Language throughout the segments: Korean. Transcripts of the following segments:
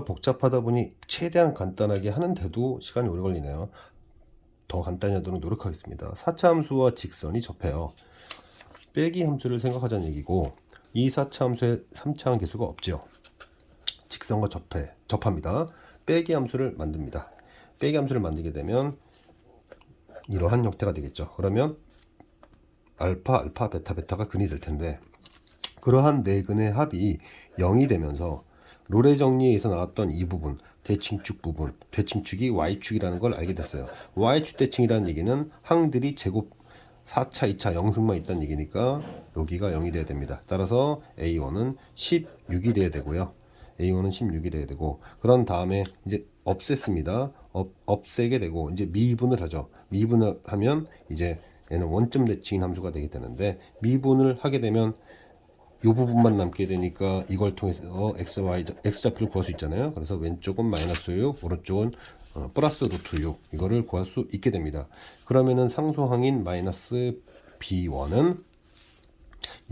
복잡하다 보니 최대한 간단하게 하는데도 시간이 오래 걸리네요. 더 간단히 하도록 노력하겠습니다. 4차 함수와 직선이 접해요. 빼기 함수를 생각하자는 얘기고, 이 4차 함수에 3차 함계수가 없죠. 직선과 접합니다. 빼기 함수를 만듭니다. 빼기 함수를 만들게 되면 이러한 형태가 되겠죠. 그러면 알파, 베타, 베타가 근이 될 텐데, 그러한 네 근의 합이 0이 되면서 롤의 정리에서 나왔던 이 부분, 대칭축 부분, 대칭축이 y축이라는 걸 알게 됐어요. y축 대칭이라는 얘기는 항들이 제곱 4차, 2차 0승만 있다는 얘기니까 여기가 0이 돼야 됩니다. 따라서 A1은 16이 돼야 되고요. A1은 16이 돼야 되고, 그런 다음에 이제 없앴습니다. 없애게 되고 이제 미분을 하죠. 미분을 하면 이제 얘는 원점 대칭인 함수가 되게 되는데, 미분을 하게 되면 이 부분만 남게 되니까 이걸 통해서 x좌표를 구할 수 있잖아요. 그래서 왼쪽은 마이너스 6, 오른쪽은 플러스 루트 6, 이거를 구할 수 있게 됩니다. 그러면은 상수항인 마이너스 b1은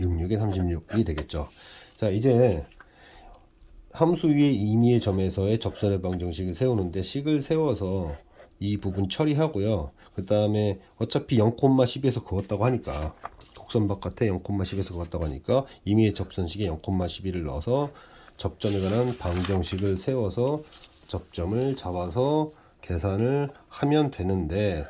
66에 36이 되겠죠. 자, 이제 함수 위의 임의의 점에서의 접선의 방정식을 세우는데, 식을 세워서 이 부분 처리하고요. 그 다음에 어차피 0,12에서 그었다고 하니까, 곡선 바깥에 0,10에서 그었다고 하니까 임의의 접선식에 0,12를 넣어서 접점에 관한 방정식을 세워서 접점을 잡아서 계산을 하면 되는데,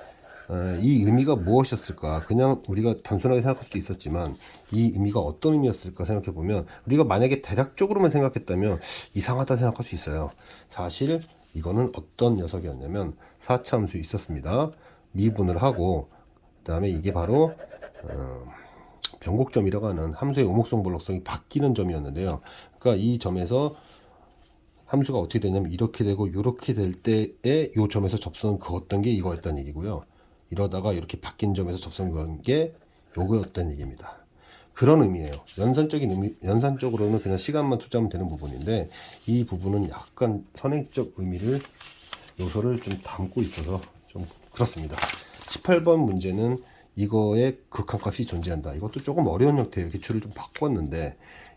이 의미가 무엇이었을까? 그냥 우리가 단순하게 생각할 수도 있었지만 이 의미가 어떤 의미였을까 생각해 보면, 우리가 만약에 대략적으로만 생각했다면 이상하다 생각할 수 있어요. 사실 이거는 어떤 녀석이었냐면 4차 함수 있었습니다. 미분을 하고, 그 다음에 이게 바로 변곡점이라고 하는 함수의 오목성 볼록성이 바뀌는 점이었는데요. 그러니까 이 점에서 함수가 어떻게 되냐면 이렇게 되고 이렇게 될 때에 이 점에서 접선을 그었던 게 이거였다는 얘기고요. 이러다가 이렇게 바뀐 점에서 접선을 그은 게 요거였다는 얘기입니다. 그런 의미예요. 연산적으로는 그냥 시간만 투자하면 되는 부분인데, 이 부분은 약간 선행적 의미를 요소를 좀 담고 있어서 좀 그렇습니다. 18번 문제는 이거의 극한값이 존재한다. 이것도 조금 어려운 형태예요. 기출을 좀 바꿨는데,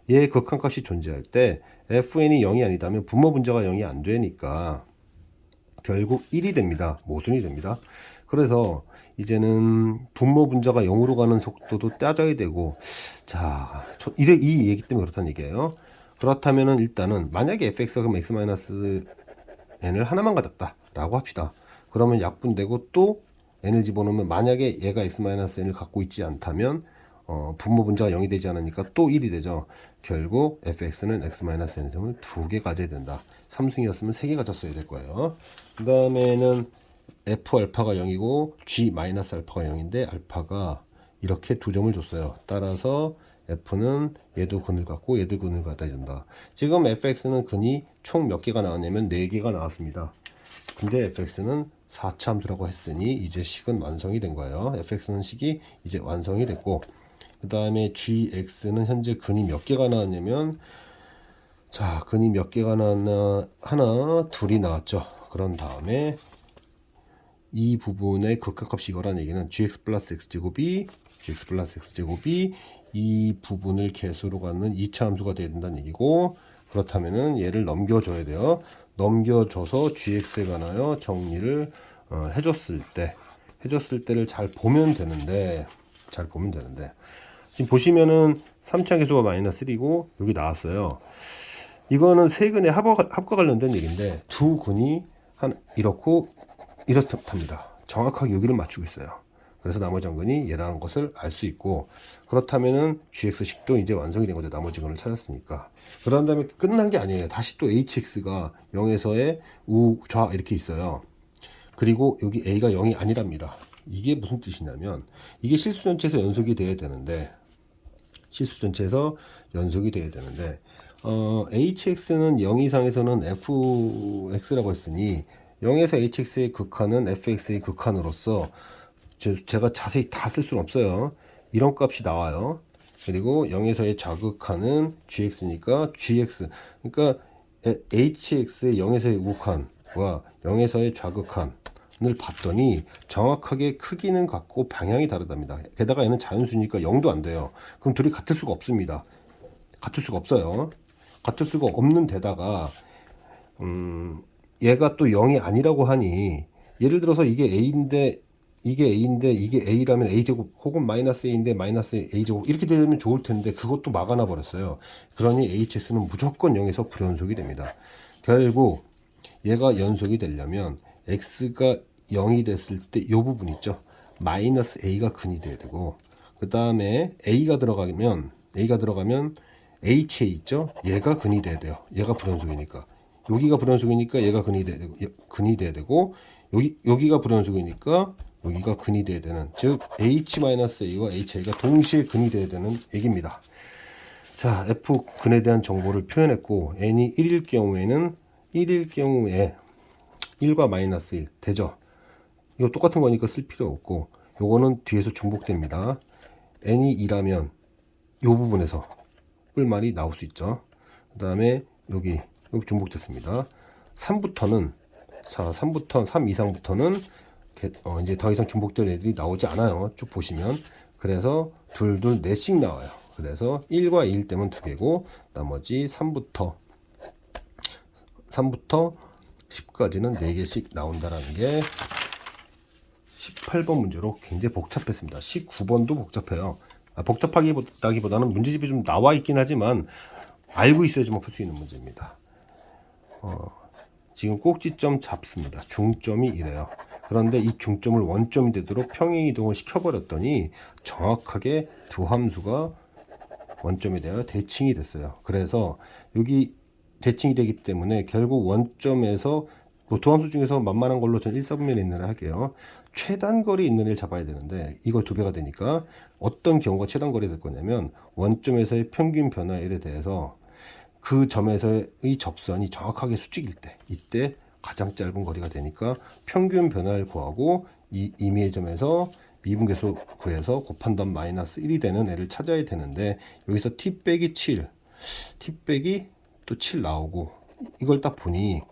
얘의 극한값이 존재할 때 fn이 0이 아니다면 분모 분자가 0이 안 되니까 결국 1이 됩니다. 모순이 됩니다. 그래서 이제는 분모 분자가 0으로 가는 속도도 따져야 되고, 자, 이 얘기 때문에 그렇다는 얘기예요. 그렇다면은 일단은 만약에 fx가 그럼 x-n을 하나만 가졌다 라고 합시다. 그러면 약분되고, 또 n을 집어넣으면 만약에 얘가 x-n을 갖고 있지 않다면 분모 분자가 0이 되지 않으니까 또 1이 되죠. 결국 fx는 x-n승을 2개 가져야 된다. 3승이었으면 3개 가졌어야 될 거예요. 그 다음에는 f알파가 0이고 g-알파가 0인데 알파가 이렇게 두 점을 줬어요. 따라서 f는 얘도 근을 갖고 얘도 근을 갖다 준다. 지금 fx는 근이 총 몇 개가 나왔냐면 4개가 나왔습니다. 근데 fx는 4차 함수라고 했으니 이제 식은 완성이 된 거예요. fx는 식이 이제 완성이 됐고, 그 다음에 gx는 현재 근이 몇 개가 나왔냐면, 자, 근이 몇 개가 나왔나? 하나, 둘이 나왔죠. 그런 다음에 이 부분의 극한값이 이거라는 얘기는 gx 플러스 x제곱이 이 부분을 개수로 갖는 2차 함수가 돼야 된다는 얘기고, 그렇다면은 얘를 넘겨줘야 돼요. 넘겨줘서 gx에 관하여 정리를 해줬을 때를 잘 보면 되는데, 지금 보시면은 3차 계수가 마이너스 1이고 여기 나왔어요. 이거는 세 근의 합과 관련된 얘기인데, 두 근이 이렇답니다. 정확하게 여기를 맞추고 있어요. 그래서 나머지 한 근이 얘라는 것을 알 수 있고, 그렇다면은 gx식도 이제 완성이 된 거죠. 나머지 근을 찾았으니까. 그런 다음에 끝난 게 아니에요. 다시 또 hx가 0에서의 우좌 이렇게 있어요. 그리고 여기 a가 0이 아니랍니다. 이게 무슨 뜻이냐면, 이게 실수 전체에서 연속이 돼야 되는데, hx는 0 이상에서는 fx라고 했으니 0에서 hx의 극한은 fx의 극한으로서 제가 자세히 다 쓸 수는 없어요. 이런 값이 나와요. 그리고 0에서의 좌극한은 gx니까 gx, 그러니까 hx의 0에서의 우극한과 0에서의 좌극한을 봤더니 정확하게 크기는 같고 방향이 다르답니다. 게다가 얘는 자연수니까 0도 안 돼요. 그럼 둘이 같을 수가 없습니다. 같을 수가 없어요. 같을 수가 없는 데다가 얘가 또 0이 아니라고 하니, 예를 들어서 이게 A인데 이게 A라면 A제곱 혹은 마이너스 A인데 마이너스 A제곱 이렇게 되면 좋을 텐데 그것도 막아놔 버렸어요. 그러니 HS는 무조건 0에서 불연속이 됩니다. 결국 얘가 연속이 되려면 X가 0이 됐을 때 이 부분 있죠. 마이너스 A가 근이 돼야 되고, 그 다음에 A가 들어가면 HA 있죠. 얘가 근이 돼야 돼요. 얘가 불연속이니까. 여기가 불연속이니까 얘가 근이 돼야 되고, 여기가 불연속이니까 여기가 근이 돼야 되는, 즉 H-A와 HA가 동시에 근이 돼야 되는 얘기입니다. 자, F 근에 대한 정보를 표현했고, n이 1일 경우에 1과 마이너스 1 되죠. 이거 똑같은 거니까 쓸 필요 없고, 요거는 뒤에서 중복됩니다. n이 2라면 이 부분에서 뿔말이 나올 수 있죠. 그 다음에 여기 중복됐습니다. 3부터는 3 이상부터는 이제 더 이상 중복될 애들이 나오지 않아요. 쭉 보시면. 그래서 둘 4씩 나와요. 그래서 1과 2일 때면 2개고 나머지 3부터 10까지는 4개씩 나온다라는 게 18번 문제로 굉장히 복잡했습니다. 19번도 복잡해요. 복잡하기보다는 문제집이 좀 나와 있긴 하지만 알고 있어야지만 풀 수 있는 문제입니다. 지금 꼭지점 잡습니다. 중점이 이래요. 그런데 이 중점을 원점이 되도록 평행 이동을 시켜버렸더니 정확하게 두 함수가 원점에 대하여 대칭이 됐어요. 그래서 여기 대칭이 되기 때문에 결국 원점에서 두 함수 중에서 만만한 걸로 저는 1사분면에 있는 애를 할게요. 최단거리 있는 애를 잡아야 되는데 이거 2배가 되니까 어떤 경우가 최단거리 될 거냐면, 원점에서의 평균 변화율에 대해서 그 점에서의 접선이 정확하게 수직일 때, 이때 가장 짧은 거리가 되니까 평균 변화를 구하고 이 임의의 점에서 미분계수 구해서 곱한 다음 마이너스 1이 되는 애를 찾아야 되는데, 여기서 t 빼기 7 또 7 나오고, 이걸 딱 보니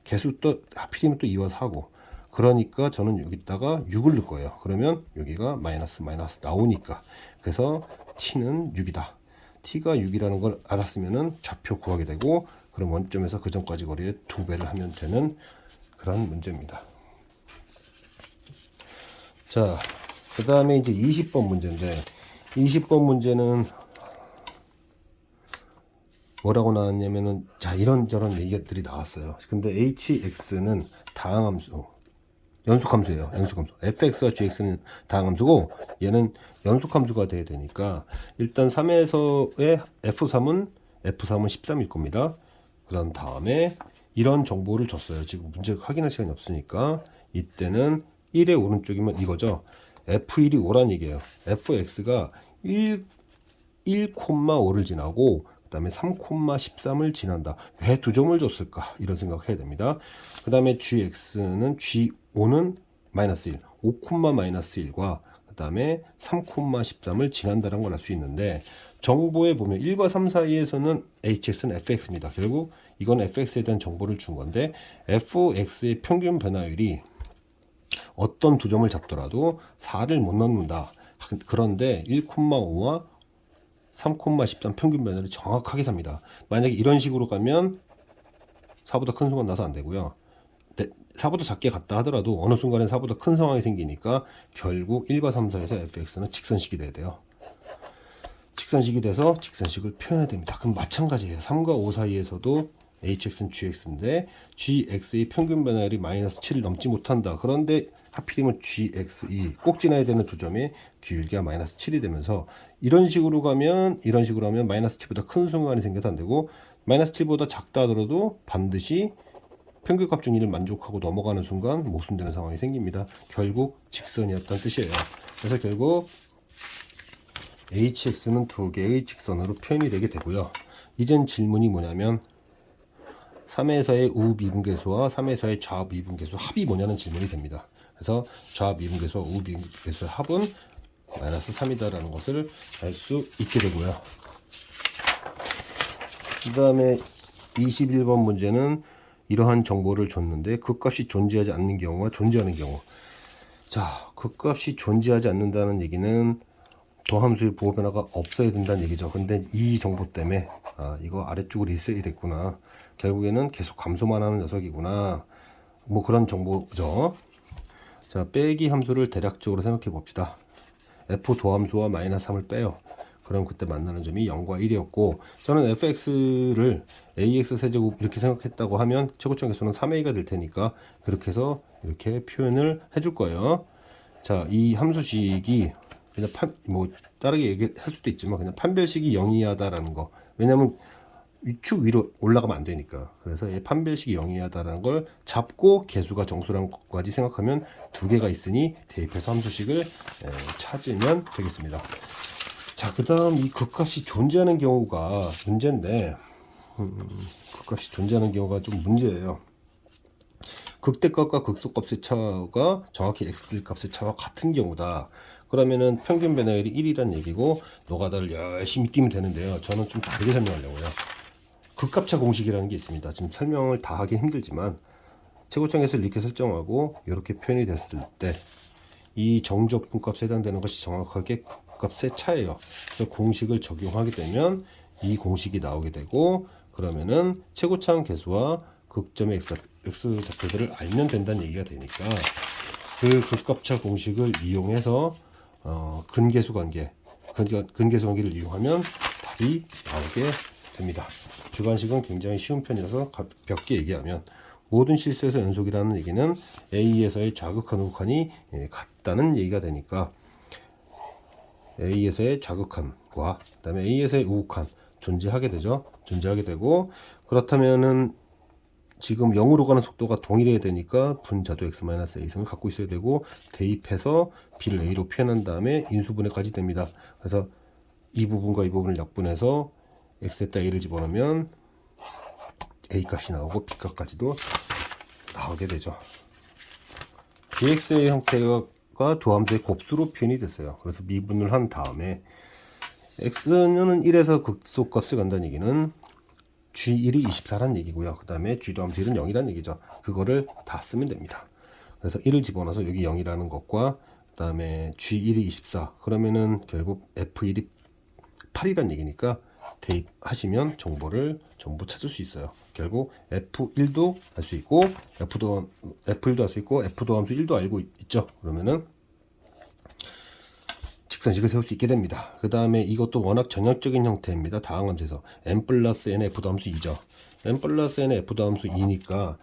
개수 또 하필이면 또 2와 4고, 그러니까 저는 여기다가 6을 넣을 거예요. 그러면 여기가 마이너스 나오니까, 그래서 t는 6이다. t가 6이라는 걸 알았으면은 좌표 구하게 되고, 그럼 원점에서 그 전까지 거리에 2배를 하면 되는 그런 문제입니다. 자, 그 다음에 이제 20번 문제인데, 20번 문제는 뭐라고 나왔냐면은, 자, 이런저런 얘기들이 나왔어요. 근데 hx는 다항함수, 연속함수예요. 연속함수. fx와 gx는 다항함수고, 얘는 연속함수가 돼야 되니까, 일단 3에서의 f3은 13일 겁니다. 그런 다음에 이런 정보를 줬어요. 지금 문제 확인할 시간이 없으니까 이때는 1의 오른쪽이면 이거죠. f1이 5란 얘기예요. fx가 1,5를 지나고 그 다음에 3,13을 지난다. 왜 2점을 줬을까? 이런 생각 해야 됩니다. 그 다음에 gx는 g5는 마이너스 1, 5, 마이너스 1과 그 다음에 3,13을 지난다는 걸 알 수 있는데, 정보에 보면 1과 3 사이에서는 hx는 fx입니다. 결국 이건 fx에 대한 정보를 준 건데, fx의 평균 변화율이 어떤 2점을 잡더라도 4를 못 넣는다. 그런데 1,5와 3,13 평균 변화율이 정확하게 삽니다. 만약에 이런 식으로 가면 4보다 큰 순간 나서 안 되고요. 4보다 작게 갔다 하더라도 어느 순간에 4보다 큰 상황이 생기니까 결국 1과 3 사이에서 fx는 직선식이 돼야 돼요. 직선식이 돼서 직선식을 표현해야 됩니다. 그럼 마찬가지예요. 3과 5 사이에서도 hx는 gx인데 gx의 평균 변화율이 마이너스 7을 넘지 못한다. 그런데 하필이면 gx이 꼭 지나야 되는 2점의 기울기가 마이너스 7이 되면서, 이런 식으로 하면 마이너스 7보다 큰 순간이 생겨도 안 되고, 마이너스 7보다 작다 하더라도 반드시 평균값 중위를 만족하고 넘어가는 순간 모순되는 상황이 생깁니다. 결국 직선이었다는 뜻이에요. 그래서 결국 hx는 2개의 직선으로 표현이 되게 되고요. 이젠 질문이 뭐냐면, 3에서의 우미분계수와 3에서의 좌미분계수 합이 뭐냐는 질문이 됩니다. 그래서 좌미분계수와 우미분계수의 합은 마이너스 3이다라는 것을 알 수 있게 되고요. 그 다음에 21번 문제는 이러한 정보를 줬는데 극값이 존재하지 않는 경우와 존재하는 경우. 자, 극값이 존재하지 않는다는 얘기는 도함수의 부호 변화가 없어야 된다는 얘기죠. 근데 이 정보 때문에 이거 아래쪽으로 리셋이 됐구나. 결국에는 계속 감소만 하는 녀석이구나. 뭐 그런 정보죠. 자, 빼기 함수를 대략적으로 생각해 봅시다. f 도함수와 마이너스 3을 빼요. 그럼 그때 만나는 점이 0과 1이었고 저는 fx를 ax 세제곱 이렇게 생각했다고 하면 최고점 계수는 3a가 될 테니까 그렇게 해서 이렇게 표현을 해줄 거예요. 자, 이 함수식이 그냥 뭐 다르게 얘기할 수도 있지만 그냥 판별식이 0이하다라는 거. 왜냐면 위축 위로 올라가면 안 되니까. 그래서 이 판별식이 0이하다라는 걸 잡고 개수가 정수라는 것까지 생각하면 두 개가 있으니 대입해서 함수식을 찾으면 되겠습니다. 자, 그 다음 이 극값이 존재하는 경우가 문제인데 극값이 존재하는 경우가 좀 문제예요. 극대값과 극소값의 차가 정확히 x들 값의 차와 같은 경우다. 그러면은 평균 변화율이 1이란 얘기고 노가다를 열심히 뛰면 되는데요. 저는 좀 다르게 설명하려고요. 극값차 공식이라는 게 있습니다. 지금 설명을 다 하긴 힘들지만 최고점에서 이렇게 설정하고 이렇게 표현이 됐을 때 이 정적 분값에 해당되는 것이 정확하게 극값의 차예요. 그래서 공식을 적용하게 되면 이 공식이 나오게 되고 그러면은 최고차항 계수와 극점의 x 좌표들을 알면 된다는 얘기가 되니까 그 극값차 공식을 이용해서 근계수 관계, 근계수 관계를 이용하면 답이 나오게 됩니다. 주관식은 굉장히 쉬운 편이라서 가볍게 얘기하면 모든 실수에서 연속이라는 얘기는 A에서의 좌극한 우극한이 같다는 얘기가 되니까 A에서의 좌극한과 그다음에 A에서의 우극한 존재하게 되죠. 존재하게 되고 그렇다면은 지금 0으로 가는 속도가 동일해야 되니까 분자도 x-a 이상을 갖고 있어야 되고 대입해서 b를 a로 표현한 다음에 인수분해까지 됩니다. 그래서 이 부분과 이 부분을 약분해서 x에다 a를 집어넣으면 a 값이 나오고 b 값까지도 나오게 되죠. dx의 형태가 도함수의 곱수로 표현이 됐어요. 그래서 미분을 한 다음에 x는 1에서 극소값을 간다는 얘기는 G1이 24란 얘기고요. 그 다음에 G도 함수 1은 0이란 얘기죠. 그거를 다 쓰면 됩니다. 그래서 1을 집어넣어서 여기 0이라는 것과 그 다음에 G1이 24 그러면은 결국 F1이 8이란 얘기니까 대입하시면 정보를 전부 찾을 수 있어요. 결국 F1도 알 수 있고 F1도 알 수 있고 F도 함수 1도 알고 있죠. 그러면은 직선식을 세울 수 있게 됩니다. 그 다음에 이것도 워낙 전형적인 형태입니다. 다항함수에서 n 플러스 n의 f도 함수 2죠. n 플러스 n의 f도 함수 2니까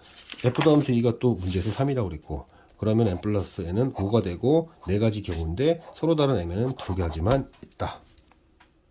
f도 함수 2가 또 문제에서 3이라고 그랬고 그러면 n 플러스 n은 5가 되고 네 가지 경우인데 서로 다른 m에는 두 가지만 있다.